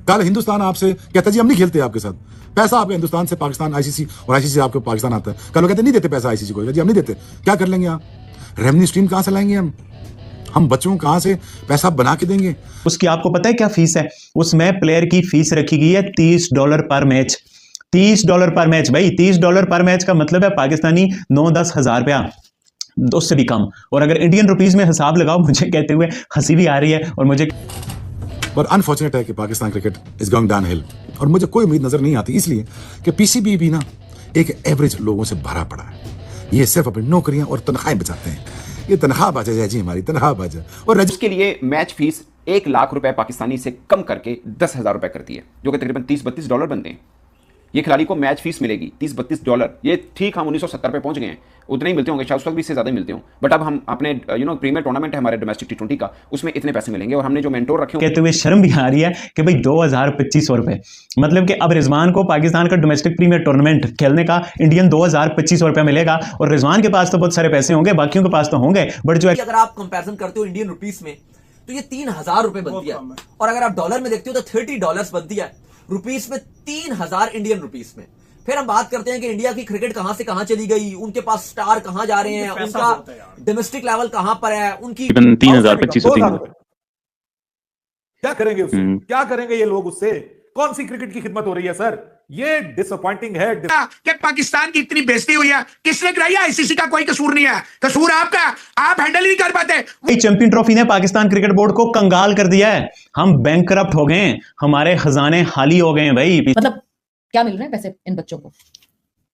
कल हिंदुस्तान आपसे कहता जी हम नहीं खेलते आपके साथ, पैसा आपका हिंदुस्तान से पाकिस्तान आईसीसी और आईसीसी से आपको पाकिस्तान आता है, कल वो कहते नहीं देते पैसा आईसीसी को, जी हम नहीं देते, क्या कर लेंगे आप? रेवेन्यू स्ट्रीम कहां से लाएंगे हम बच्चों को कहां से पैसा बना के देंगे? उसकी आपको पता है क्या फीस है? उसमें प्लेयर की फीस रखी गई है $30 पर मैच। $30 पर मैच भाई, $30 पर मैच का मतलब है पाकिस्तानी 9-10 हजार रुपया, उससे भी कम। और अगर इंडियन रुपीस में हिसाब लगाओ, मुझे कहते हुए हंसी भी आ रही है और मुझे पर अनफॉर्चुनेट है कि Pakistan cricket is going down hill, और मुझे कोई उम्मीद नजर नहीं आती, इसलिए कि पीसीबी भी ना एक एवरेज लोगों से भरा पड़ा है। ये सिर्फ अपनी नौकरियां और तनख्वाहें बचाते हैं। ये तनख्वाह बाजा है जी, हमारी तनख्वाह बाजा। और उसके लिए मैच फीस 1 लाख रुपए पाकिस्तानी से कम करके 10,000 रुपए करती है, जो कि तकरीबन $30-32 बनते हैं। ये खिलाड़ी को मैच फीस मिलेगी $30-32। ये ठीक हम 1970 पे पहुंच गए हैं, उतने ही मिलते होंगे, शायद उस वक्त भी इससे ज्यादा मिलते हों, बट अब हम अपने प्रीमियर टूर्नामेंट है हमारे डोमेस्टिक T20 का, उसमें इतने पैसे मिलेंगे। और हमने जो मेंटोर रखे कहते हुए शर्म भी आ रही है कि भाई 2,2500 रुपए, मतलब कि अब रिजवान को पाकिस्तान का डोमेस्टिक प्रीमियर टूर्नामेंट खेलने का इंडियन 2,2500 रुपया मिलेगा। और रिजवान के पास तो बहुत सारे पैसे होंगे, बाकियों के पास तो होंगे, बट जो अगर आप कंपैरिजन करते हो इंडियन रुपीस में तो ये 3,000 रुपए बनती है, और अगर आप डॉलर में देखते हो तो $30 बनती है, रुपीस में 3,000 इंडियन रुपीस में। फिर हम बात करते हैं कि इंडिया की क्रिकेट कहां से कहां चली गई, उनके पास स्टार कहां जा रहे हैं, उनका डोमेस्टिक लेवल कहां पर है, उनकी 3,000-2,500 क्या करेंगे उससे? क्या करेंगे ये लोग उससे? कौन सी क्रिकेट की खिदमत हो रही है सर? ये डिसअपॉइंटिंग है कि पाकिस्तान की इतनी बेइज्जती हुई है, किसने कराई है? आईसीसी का कोई कसूर नहीं है, कसूर आपका, आप हैंडल नहीं कर पाते। चैंपियन ट्रॉफी ने पाकिस्तान क्रिकेट बोर्ड को कंगाल कर दिया है। हम बैंकरप्ट हो गए, हमारे खजाने खाली हो गए भाई। मतलब क्या मिल रहे हैं पैसे इन बच्चों को?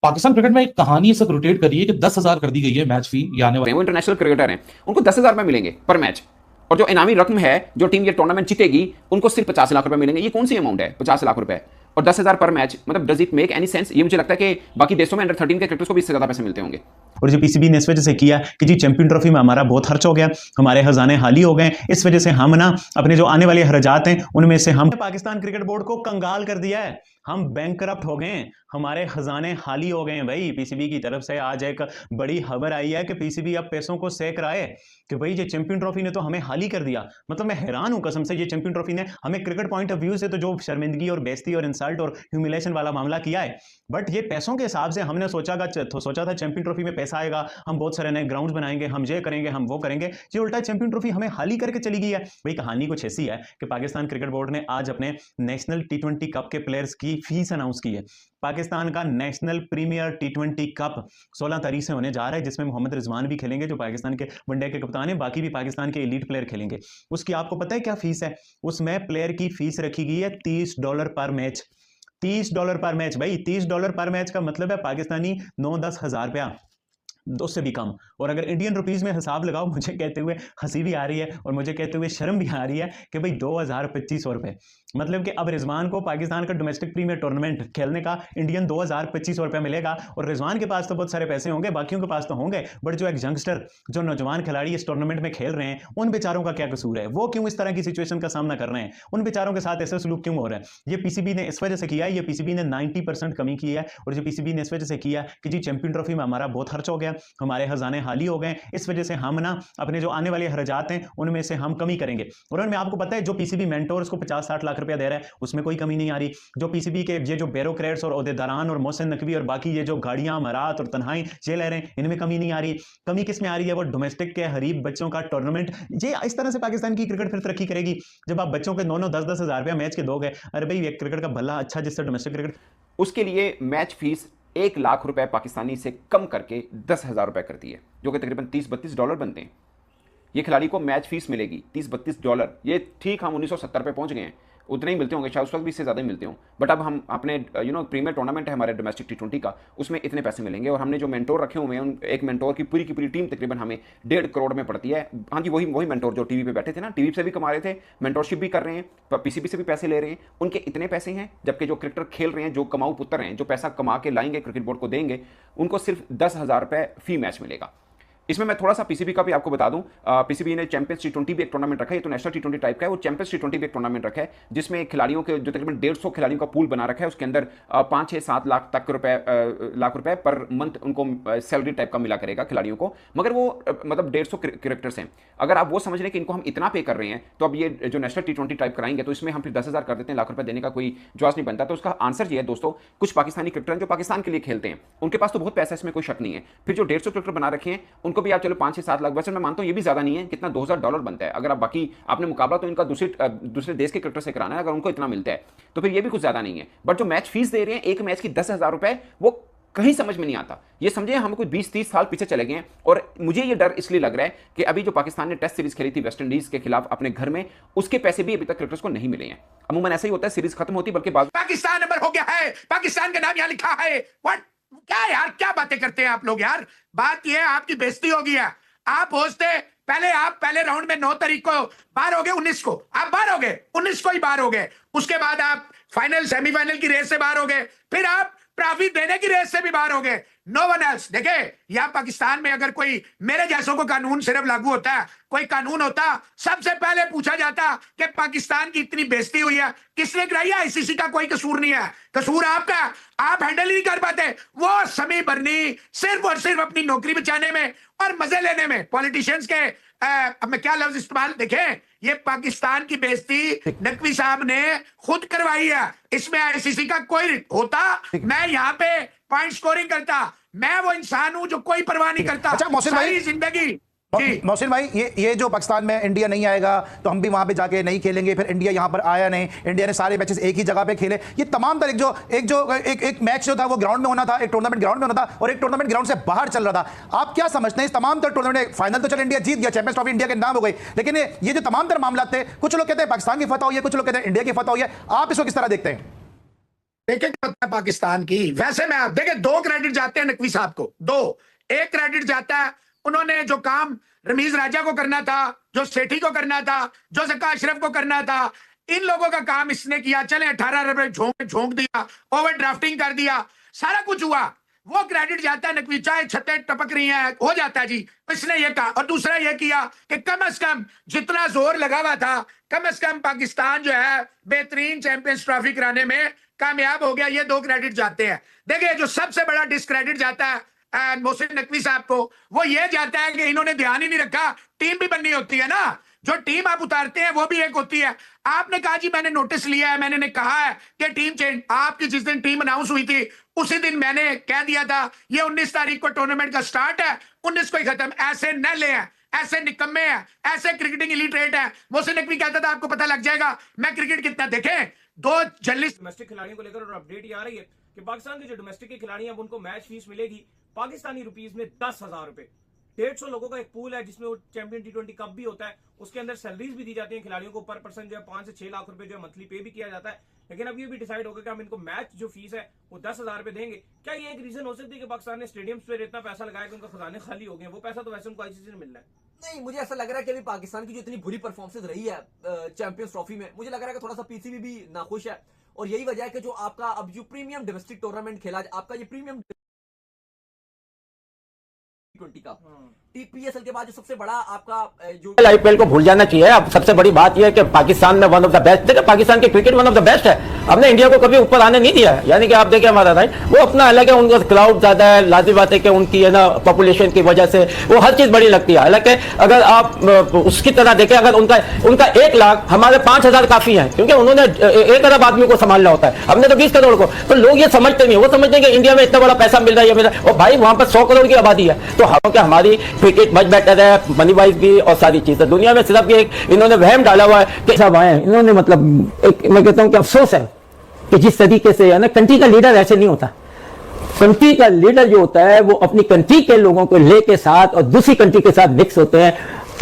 पाकिस्तान क्रिकेट में एक कहानी सब रोटेट कर रही है कि 10,000 कर दी गई है मैच फी। आने वाले वो इंटरनेशनल क्रिकेटर हैं, उनको 10,000 रुपए मिलेंगे पर मैच, और जो इनामी रकम है, जो टीम ये टूर्नामेंट जीतेगी, उनको सिर्फ 50 लाख रुपए मिलेंगे। ये कौन सी अमाउंट है 50 लाख रुपए और 10,000 पर मैच? मतलब does it make any sense? ये मुझे लगता है कि बाकी देशों में अंडर 13 के क्रिकेटर्स को भी इससे ज्यादा पैसे मिलते होंगे। और जो पीसीबी ने इस वजह से किया कि जी चैंपियन ट्रॉफी में हमारा बहुत खर्च हो गया, हमारे खजाने खाली हो गए, इस वजह से हम ना अपने जो आने वाले खर्चात हैं उनमें से हम पाकिस्तान क्रिकेट बोर्ड को कंगाल कर दिया है। हम बैंकरप्ट हो गए, हमारे खजाने खाली हो गए भाई। पीसीबी की तरफ से आज एक बड़ी खबर आई है कि पीसीबी अब पैसों को सेक रहा है कि भाई ये चैंपियन ट्रॉफी ने तो हमें खाली कर दिया। मतलब मैं हैरान हूं कसम से, ये चैंपियन ट्रॉफी ने हमें क्रिकेट पॉइंट ऑफ व्यू से तो जो शर्मिंदगी और बेइज्जती और इंसल्ट और ह्यूमिलेशन वाला मामला किया है, बट ये पैसों के हिसाब से हमने सोचा था चैंपियन ट्रॉफी में पैसा आएगा, हम बहुत सारे नए ग्राउंड बनाएंगे, हम ये करेंगे, हम वो करेंगे। ये उल्टा चैंपियन ट्रॉफी हमें खाली करके चली गई है भाई। कहानी कुछ ऐसी है कि पाकिस्तान क्रिकेट बोर्ड ने आज अपने नेशनल T20 कप के प्लेयर्स की फीस अनाउंस की है। पाकिस्तान का नेशनल प्रीमियर T20 कप 16 तारीख से होने जा रहा है, जिसमें मोहम्मद रिजवान भी खेलेंगे जो पाकिस्तान के वनडे के कप्तान हैं, बाकी भी पाकिस्तान के एलीट प्लेयर खेलेंगे। उसकी आपको पता है क्या फीस है? उसमें प्लेयर की फीस रखी गई है $30 पर मैच। $30 पर मैच भाई, $30 पर मैच का मतलब है पाकिस्तानी 9-10 हजार रुपया, उससे भी कम। और अगर इंडियन रुपीस में हिसाब लगाओ, मुझे कहते हुए हंसी भी आ रही है और मुझे कहते हुए शर्म भी आ रही है कि भाई 2,2500 रुपए, मतलब कि अब रिजवान को पाकिस्तान का डोमेस्टिक प्रीमियर टूर्नामेंट खेलने का इंडियन 2,2500 रुपया मिलेगा। और रिजवान के पास तो बहुत सारे पैसे होंगे, बाकियों के पास तो होंगे, बट जो एक यंगस्टर, जो नौजवान खिलाड़ी इस टूर्नामेंट में खेल रहे हैं, उन बेचारों का क्या कसूर है? वो क्यों इस तरह की सिचुएशन का सामना कर रहे हैं? उन बेचारों के साथ ऐसा सलूक क्यों हो रहा है? ये पीसीबी ने इस वजह से किया है, ये पीसीबी ने 90% कमी की है। और जो पीसीबी ने इस वजह से किया कि जी चैंपियन ट्रॉफी में हमारा बहुत खर्च हो गया, हमारे खजाने हाली हो गए, इस वजह से हम ना अपने जो आने वाले खर्चात हैं उनमें से हम कमी करेंगे। और उनमें आपको पता है जो पीसीबी मेंटोर उसको 50-60 लाख रुपया दे रहा है, उसमें कोई कमी नहीं आ रही। जो पीसीबी के ये जो ब्यूरोक्रेट्स और ओहदेदारान और मोहसिन नकवी और बाकी ये जो गाड़ियां, मरात और तन्हाई ये ले रहे हैं, इनमें कमी नहीं आ रही। कमी किस में आ रही है? वो डोमेस्टिक के गरीब बच्चों का टूर्नामेंट। ये इस तरह से पाकिस्तान की क्रिकेट फिर तरक्की करेगी जब आप बच्चों के 9-10 हजार रुपया मैच के दोगे। अरे भाई ये क्रिकेट का भला अच्छा जिससे डोमेस्टिक क्रिकेट। उसके लिए मैच फीस 1 लाख रुपए पाकिस्तानी से कम करके 10,000 रुपए करती है, जो कि तकरीबन $30-32 बनते हैं। ये खिलाड़ी को मैच फीस मिलेगी $30-32। ये ठीक हम 1970 पे पहुंच गए हैं, उतने ही मिलते होंगे, शायद उस वक्त भी इससे ज़्यादा ही मिलते हों, बट अब हम अपने प्रीमियर टूर्नामेंट है हमारे डोमेस्टिक T20 का, उसमें इतने पैसे मिलेंगे। और हमने जो मेंटोर रखे हुए हैं, एक मेंटोर की पूरी टीम तकरीबन हमें 1.5 करोड़ में पड़ती है। हाँ जी, वही मेंटोर जो टीवी पे बैठे थे ना, टीवी से भी कमा रहे थे, मेंटोरशिप भी कर रहे हैं, पीसीबी से भी पैसे ले रहे हैं, उनके इतने पैसे हैं। जबकि जो क्रिकेटर खेल रहे हैं, जो कमाऊ पुत्र हैं, जो पैसा कमा के लाएंगे क्रिकेट बोर्ड को देंगे, उनको सिर्फ 10,000 रुपये फी मैच मिलेगा। इसमें मैं थोड़ा सा पीसीबी का भी आपको बता दूं, पीसीबी ने चैंपियंस टी20 भी एक टूर्नामेंट रखा है, ये तो नेशनल टी20 टाइप का है, वो चैंपियंस टी20 भी एक टूर्नामेंट रखा है जिसमें खिलाड़ियों के जो तकरीबन 150 खिलाड़ियों का पूल बना रखा है, उसके अंदर 5, 6, 7 लाख तक लाख रुपए पर मंथ उनको सैलरी टाइप का मिला करेगा खिलाड़ियों को, मगर वो मतलब 150 क्रिकेटर्स हैं। अगर आप वो समझ लें कि इनको हम इतना पे कर रहे हैं तो अब ये जो नेशनल टी20 टाइप कराएंगे तो इसमें हम फिर 10,000 कर देते हैं, लाख रुपए देने का कोई जवाब नहीं बनता। तो उसका आंसर ये है दोस्तों, कुछ पाकिस्तानी क्रिकेटर हैं जो पाकिस्तान के लिए खेलते हैं, उनके पास तो बहुत पैसा है, इसमें कोई शक नहीं है। फिर जो 150 क्रिकेटर बना रखे हैं उनको भी आप चलो 5 से 7 लाख, वैसे मैं मानता हूं ये भी ज्यादा नहीं है, कितना $2,000 बनता है। अगर आप बाकी आपने मुकाबला तो इनका दूसरे देश के क्रिकेटर से कराना है, अगर उनको इतना मिलता है तो फिर ये भी कुछ ज्यादा नहीं है। बट जो मैच फीस दे रहे हैं एक मैच की 10,000 रुपए, वो कहीं समझ में नहीं आता। ये समझिए हम कोई 20-30 साल पीछे चले गए हैं। और मुझे ये डर इसलिए लग रहा है कि अभी जो पाकिस्तान ने टेस्ट सीरीज खेली थी वेस्ट इंडीज के खिलाफ अपने घर में, उसके पैसे भी अभी तक क्रिकेटर्स को नहीं मिले हैं। अमूमन ऐसा ही होता है, सीरीज खत्म होती बल्कि पाकिस्तान नंबर हो गया है, पाकिस्तान का नाम यहाँ लिखा है। व्हाट, क्या यार, क्या बातें करते हैं आप लोग यार। बात यह है आपकी बेइज्जती हो गया। आप पहुंचते पहले राउंड में 9 तारीख को बाहर हो गए, 19 को आप बाहर हो गए, 19 को ही बाहर हो गए। उसके बाद आप फाइनल सेमीफाइनल की रेस से बाहर हो गए, फिर आप ट्रॉफी देने की रेस से भी बाहर हो गए। No one else. देखे यहां पाकिस्तान में अगर कोई मेरे जैसों को कानून सिर्फ लागू होता है, कोई कानून होता, सबसे पहले पूछा जाता कि पाकिस्तान की इतनी बेइज्जती हुई है, किसने कराई है? आईसीसी का कोई कसूर नहीं है, कसूर आपका, आप हैंडल ही नहीं कर पाते। वो समी बरनी सिर्फ और सिर्फ अपनी नौकरी बचाने में और मजे लेने में पॉलिटिशियंस के अब मैं क्या लफ्ज इस्तेमाल, देखें ये पाकिस्तान की बेइज्जती नकवी साहब ने खुद करवाई है। इसमें आईसीसी का कोई होता, मैं यहाँ पे पॉइंट स्कोरिंग करता। मैं वो इंसान हूं जो कोई परवाह नहीं करता। अच्छा मोहसिन भाई, सारी जिंदगी मोहसिन भाई, ये जो पाकिस्तान में इंडिया नहीं आएगा तो हम भी वहां पे जाके नहीं खेलेंगे, फिर इंडिया यहां पर आया नहीं, इंडिया ने सारे मैचेस एक ही जगह पे खेले, ये तमाम तरह एक मैच जो था वो ग्राउंड में होना था, एक टूर्नामेंट ग्राउंड में होना था और एक टूर्नामेंट ग्राउंड से बाहर चल रहा था। आप क्या समझते हैं इस तमाम तरह टूर्नामेंट, फाइनल तो चल इंडिया जीत गया, चैंपियंस ट्रॉफी इंडिया के नाम हो गई, लेकिन ये जो तमाम तरह मामला थे, कुछ लोग कहते हैं पाकिस्तान की फतह हुई है, कुछ लोग कहते हैं इंडिया की फतह हुई है, आप इसको किस तरह देखते हैं? देखें पाकिस्तान की, वैसे मैं आप देखें 2 क्रेडिट जाते हैं नकवी साहब को, 2। एक क्रेडिट जाता है उन्होंने जो काम रमीज राजा को करना था, जो सेठी को करना था, जो ज़का अशरफ को करना था, इन लोगों का काम इसने किया। चले 18 रुपए झोंक दिया, ओवर ड्राफ्टिंग कर दिया, सारा कुछ हुआ, वो क्रेडिट जाता है नकवी। चाहे छतें टपक रही हैं, हो जाता है जी, इसने ये कहा। और दूसरा ये किया कि कम से कम जितना जोर लगा हुआ था, कम से कम पाकिस्तान जो है बेहतरीन चैंपियंस ट्रॉफी कराने में कामयाब हो गया। ये 2 क्रेडिट जाते हैं। देखिए जो सबसे बड़ा डिस्क्रेडिट जाता है मोहसिन नकवी साहब को, वो ये जाता है कि इन्होंने ध्यान ही नहीं रखा, टीम भी बननी होती है ना, जो टीम आप उतारते हैं वो भी एक होती है। आपने कहा जी मैंने नोटिस लिया है, मैंने कहा है कि टीम चेंज, आपकी जिस दिन टीम अनाउंस हुई थी उसी दिन मैंने कह दिया था ये 19 तारीख को टूर्नामेंट का स्टार्ट है, 19 को ही खत्म। ऐसे न ले हैं, ऐसे निकम्मे हैं, ऐसे क्रिकेटिंग इलिटरेट है। मोहसिन नकवी कहता था आपको पता लग जाएगा मैं क्रिकेट कितना, देखें 2 जर्नलिस्ट डोमेस्टिक खिलाड़ियों को लेकर और अपडेट ये आ रही है कि पाकिस्तान के जो डोमेस्टिक के खिलाड़ी हैं अब उनको मैच फीस मिलेगी पाकिस्तानी रुपीस में 10,000 रुपए। 150 लोगों का एक पूल है जिसमें वो चैंपियन टी20 कप भी होता है, उसके अंदर सैलरीज भी दी जाती है खिलाड़ियों को, पर पर्सन जो है 5 से 6 लाख रुपए जो है मंथली पे भी किया जाता है। लेकिन अब ये भी डिसाइड होगा कि हम इनको मैच जो फीस है वो 10,000 रुपए देंगे। क्या ये एक रीजन हो सकती है कि पाकिस्तान ने स्टेडियम्स पे इतना पैसा लगाया कि उनका खजाने खाली हो गए? वो पैसा तो वैसे उनको आईसीसी से मिलना है। नहीं, मुझे ऐसा लग रहा है कि अभी पाकिस्तान की जो इतनी बुरी परफॉर्मेंस रही है चैंपियंस ट्रॉफी में, मुझे लग रहा है कि थोड़ा सा पीसीबी भी नाखुश है। और यही वजह है कि जो आपका अब जो प्रीमियम डोमेस्टिक टूर्नामेंट खेला, आपका ये प्रीमियम टी20 का टीपीएसएल के बाद जो सबसे बड़ा आपका जो आईपीएल को भूल जाना चाहिए। अब सबसे बड़ी बात यह है कि पाकिस्तान में वन ऑफ द बेस्ट, देखिए पाकिस्तान की cricket one of the best है, हमने इंडिया को कभी ऊपर आने नहीं दिया है। यानी कि आप देखिए हमारा राइट वो अपना अलग है, उनका क्राउड ज्यादा है, लाजिम बात है कि उनकी है ना पॉपुलेशन की वजह से वो हर चीज बड़ी लगती है। हालांकि अगर आप उसकी तरह देखें, अगर उनका 1 लाख, हमारे 5,000 काफी है, क्योंकि उन्होंने 1 अरब आदमी को संभालना होता है, हमने तो 20 करोड़ को। तो लोग ये समझते नहीं, वो समझते हैं कि इंडिया में इतना बड़ा पैसा मिल रहा है और भाई वहां पर 100 करोड़ की आबादी है। तो हमारी क्रिकेट मच बेटर है, मनी वाइज भी और सारी चीजें। दुनिया में सिर्फ एक इन्होंने वहम डाला हुआ है कि सब आए, इन्होंने मतलब एक मैं कहता हूं कि अफसोस है कि जिस तरीके से है ना, कंट्री का लीडर ऐसे नहीं होता। कंट्री का लीडर जो होता है वो अपनी कंट्री के लोगों को लेके साथ और दूसरी कंट्री के साथ मिक्स होते हैं,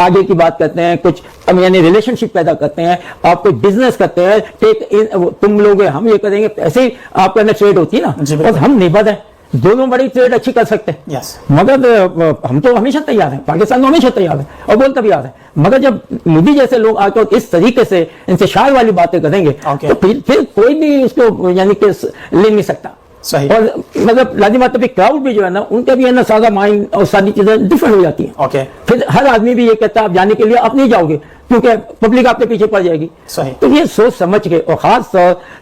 आगे की बात करते हैं, कुछ यानी रिलेशनशिप पैदा करते हैं, आप कोई बिजनेस करते हैं, तुम लोग हम ये करेंगे, ऐसे ही आपके अंदर ट्रेड होती है ना, और हम निबद्ध हैं, दोनों बड़ी ट्रेड अच्छी कर सकते हैं। मगर हम तो हमेशा तैयार हैं, पाकिस्तान तो हमेशा तैयार है और बोलता भी आ रहा है। मगर जब मोदी जैसे लोग आकर इस तरीके से इंतशार वाली बातें करेंगे तो फिर कोई भी उसको यानी कि ले नहीं सकता। सही। और मतलब लाजिम बात है क्राउड भी जो है ना उनका भी है ना सारा माइंड और सारी चीजें डिफरेंट हो जाती है। ओके। फिर हर आदमी भी ये कहता है आप जाने के लिए आप नहीं जाओगे क्योंकि पब्लिक आपके पीछे पड़ जाएगी। सही। तो ये सोच समझ के, और खास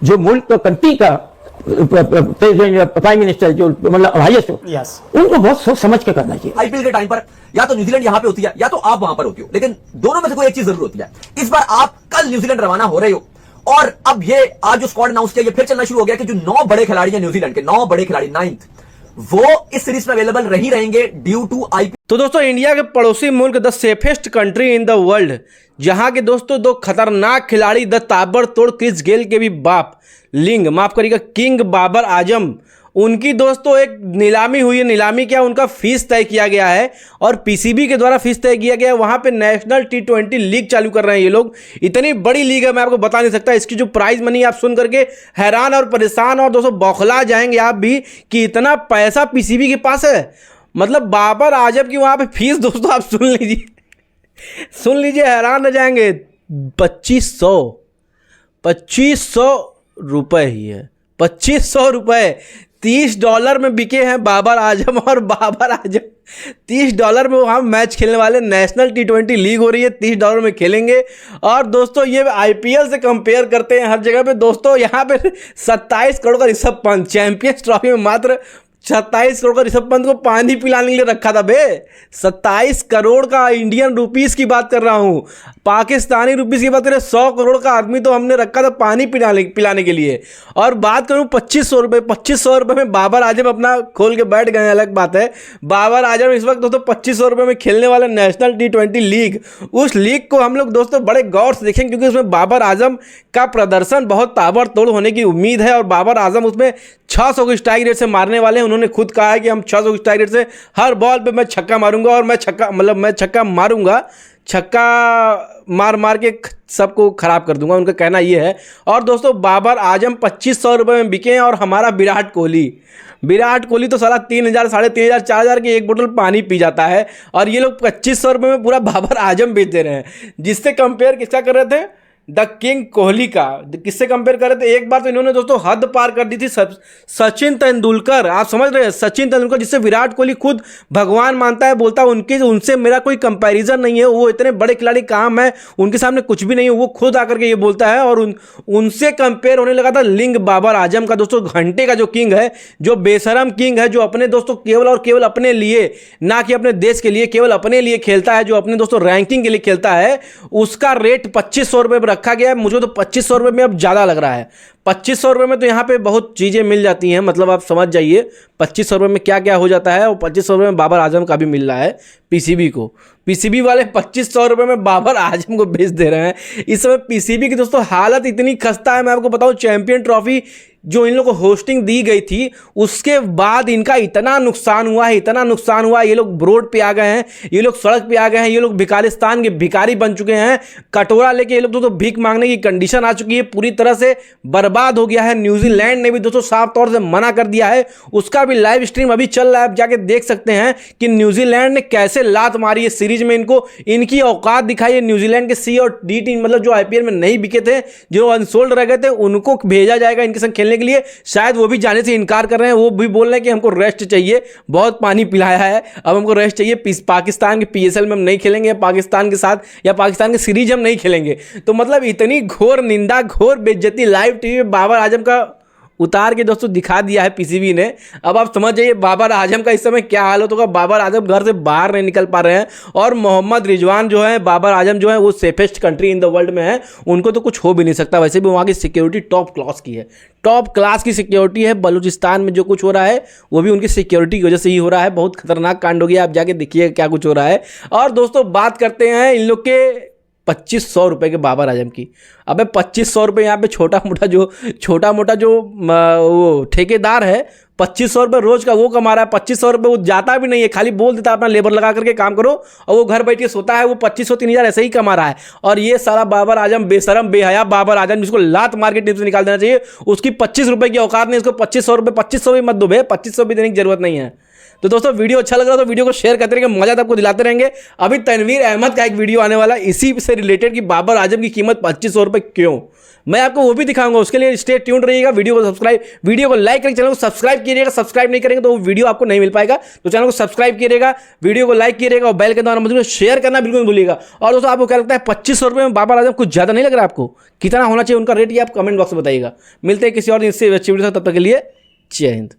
जो मुल्क कंट्री का प्रेसिडेंट प्राइम मिनिस्टर जो मतलब हाईएस्ट हो, उनको बहुत सोच समझ के करना चाहिए। आईपीएल के टाइम पर या तो न्यूजीलैंड यहां पे होती है या तो आप वहां पर होती हो, लेकिन दोनों में से कोई एक चीज जरूर होती है। इस बार आप कल न्यूजीलैंड रवाना हो रहे हो और अब ये आज जो स्क्वाड अनाउंस किया, ये फिर चलना शुरू हो गया कि जो 9 बड़े खिलाड़ी हैं न्यूजीलैंड के, 9 बड़े खिलाड़ी 9th, वो इस सीरीज में अवेलेबल नहीं रहेंगे ड्यू टू आईपीएल। तो दोस्तों इंडिया के पड़ोसी मुल्क the safest country in the world, जहां के दोस्तों 2 खतरनाक खिलाड़ी द ताबड़तोड़ क्रिस गेल के भी बाप लिंग माफ करिएगा किंग बाबर आजम, उनकी दोस्तों एक नीलामी हुई है। नीलामी क्या, उनका फीस तय किया गया है और पीसीबी के द्वारा फीस तय किया गया है। वहां पे नेशनल T20 लीग चालू कर रहे हैं ये लोग। इतनी बड़ी लीग है मैं आपको बता नहीं सकता। इसकी जो प्राइज मनी आप सुन करके हैरान और परेशान और दोस्तों बौखला जाएंगे आप भी कि इतना पैसा पीसीबी के पास है। मतलब बाबर आजम की वहां पे फीस दोस्तों आप सुन लीजिए हैरान हो जाएंगे। 2500 रुपए ही है, 2500 रुपए। $30 में बिके हैं बाबर आजम, और बाबर आजम $30 में वहाँ मैच खेलने वाले। नेशनल T20 लीग हो रही है, $30 में खेलेंगे। और दोस्तों ये आईपीएल से कंपेयर करते हैं हर जगह पे दोस्तों। यहाँ पे 27 करोड़ का ऋषभ पंत, चैंपियंस ट्रॉफी में मात्र 27 करोड़ का ऋषभ पंत को पानी पिलाने के लिए रखा था बे। 27 करोड़ का इंडियन रुपीस की बात कर रहा हूं, पाकिस्तानी रुपीस की बात करें 100 करोड़ का आदमी तो हमने रखा था पानी पिलाने के लिए। और बात करूं 2500 रुपये, 2500 रुपये में बाबर आजम अपना खोल के बैठ गए, अलग बात है। बाबर आजम इस वक्त दोस्तों 2500 रुपये में खेलने वाले नेशनल T20 लीग, उस लीग को हम लोग दोस्तों बड़े गौर से देखेंगे क्योंकि उसमें बाबर आजम का प्रदर्शन बहुत ताबड़तोड़ होने की उम्मीद है। और बाबर आजम उसमें 600 की स्ट्राइक रेट से मारने वाले हैं। उन्होंने खुद कहा है कि हम 600 की स्ट्राइक रेट से हर बॉल पे मैं छक्का मारूंगा, और मैं छक्का मारूंगा, छक्का मार के सबको खराब कर दूंगा, उनका कहना यह है। और दोस्तों बाबर आजम 2500 रुपये में बिके हैं। और हमारा विराट कोहली तो साला 3000, 3500, 4000 की एक बोतल पानी पी जाता है, और ये लोग 2500 रुपये में पूरा बाबर आजम बेच दे रहे हैं। जिससे कंपेयर किसका कर रहे थे, द किंग कोहली का। किससे कंपेयर कर रहे थे, एक बार तो इन्होंने दोस्तों हद पार कर दी थी सचिन तेंदुलकर। आप समझ रहे हैं, सचिन तेंदुलकर जिससे विराट कोहली खुद भगवान मानता है, बोलता है उनसे मेरा कोई कंपैरिजन नहीं है, वो इतने बड़े खिलाड़ी कहाँ, मैं उनके सामने कुछ भी नहीं हूँ, वो खुद आकर के ये बोलता है। और उनसे कंपेयर होने लगा था लिंग बाबर आजम का। दोस्तों घंटे का जो किंग है, जो बेशरम किंग है, जो अपने दोस्तों केवल और केवल अपने लिए, ना कि अपने देश के लिए, केवल अपने लिए खेलता है, जो अपने दोस्तों रैंकिंग के लिए खेलता है, उसका रेट 2500 रुपये पर रखा गया है। मुझे तो 2500 रुपये में अब ज़्यादा लग रहा है। 2500 रुपये में तो यहाँ पे बहुत चीज़ें मिल जाती हैं, मतलब आप समझ जाइए 2500 रुपये में क्या क्या हो जाता है। और 2500 रुपये में बाबर आजम का भी मिल रहा है पीसीबी को। पीसीबी वाले 2500 रुपये में बाबर आजम को बेच दे रहे हैं। इस समय पीसीबी की दोस्तों हालत इतनी खस्ता है, मैं आपको बताऊं चैंपियन ट्रॉफी जो इन लोगों को होस्टिंग दी गई थी उसके बाद इनका इतना नुकसान हुआ है, ये लोग रोड पे आ गए हैं, ये लोग सड़क पे आ गए हैं, ये लोग भिखारिस्तान के भिखारी बन चुके हैं। कटोरा लेके ये लोग तो भीख मांगने की कंडीशन आ चुकी है, पूरी तरह से बर्बाद हो गया है। न्यूजीलैंड ने भी दोस्तों साफ तौर से मना कर दिया है, उसका भी लाइव स्ट्रीम अभी चल रहा है, आप जाके देख सकते हैं कि न्यूजीलैंड ने कैसे लात मारी है सीरीज में। इनको इनकी औकात दिखाई है। न्यूजीलैंड के सी और डी टीम मतलब जो आईपीएल में नहीं बिके थे, जो अनसोल्ड रह गए थे, उनको भेजा जाएगा इनके संग खेलने के लिए। शायद वो भी जाने से इनकार कर रहे हैं, वो भी बोल रहे हैं कि हमको रेस्ट चाहिए, बहुत पानी पिलाया है, अब हमको रेस्ट चाहिए। पाकिस्तान के पीएसएल में हम नहीं खेलेंगे, पाकिस्तान के साथ या पाकिस्तान की सीरीज हम नहीं खेलेंगे। तो मतलब इतनी घोर निंदा, घोर बेइज्जती लाइव टीवी में बाबर आजम का उतार के दोस्तों दिखा दिया है पीसीबी ने। अब आप समझ जाइए बाबर आजम का इस समय क्या हालत होगा। बाबर आजम घर से बाहर नहीं निकल पा रहे हैं, और मोहम्मद रिजवान जो है, बाबर आजम जो है, वो safest country in the world में है, उनको तो कुछ हो भी नहीं सकता। वैसे भी वहाँ की सिक्योरिटी टॉप क्लास की है, टॉप क्लास की सिक्योरिटी है। बलूचिस्तान में जो कुछ हो रहा है वो भी उनकी सिक्योरिटी की वजह से ही हो रहा है। बहुत खतरनाक कांड हो गया, आप जाके देखिए क्या कुछ हो रहा है। और दोस्तों बात करते हैं इन लोग के 2500 रुपये के बाबर आजम की। अबे 2500 रुपये यहाँ पे छोटा मोटा जो वो ठेकेदार है 2500 रुपये रोज का वो कमा रहा है। 2500 रुपये वो जाता भी नहीं है, खाली बोल देता है अपना लेबर लगा करके काम करो, और वो घर बैठ के सोता है। वो 2500 3000 ऐसे ही कमा रहा है। और ये सारा बाबर आजम बेशरम बेहया बाबर आजम, जिसको लात मार के टीम से निकाल देना चाहिए। उसकी 25 रुपये की औकात नहीं, उसको 2500 रुपये 2500 भी मत दो भे, 2500 भी देने की जरूरत नहीं है। तो दोस्तों वीडियो अच्छा लग रहा है तो वीडियो को शेयर करते रहेंगे, मजा आपको दिलाते रहेंगे। अभी तनवीर अहमद का एक वीडियो आने वाला है इसी से रिलेटेड कि बाबर आजम की कीमत 2500 रुपये क्यों, मैं आपको वो भी दिखाऊंगा। उसके लिए स्टे ट्यून्ड रहिएगा, वीडियो को लाइक करेंगे, चैनल को सब्सक्राइब कीजिएगा। सब्सक्राइब नहीं करेंगे तो वो वीडियो आपको नहीं मिल पाएगा, तो चैनल को सब्सक्राइब कीजिएगा, वीडियो को लाइक कीजिएगा और बेल के द्वारा मुझे शेयर करना बिल्कुल नहीं भूलिएगा। और दोस्तों आपको क्या लगता है 2500 रुपये में बाबर आजम कुछ ज़्यादा नहीं लग रहा आपको? कितना होना चाहिए उनका रेट ये आप कमेंट बॉक्स में बताइएगा। मिलते हैं किसी और इससे अच्छी वीडियो, तब तक के लिए जय हिंद।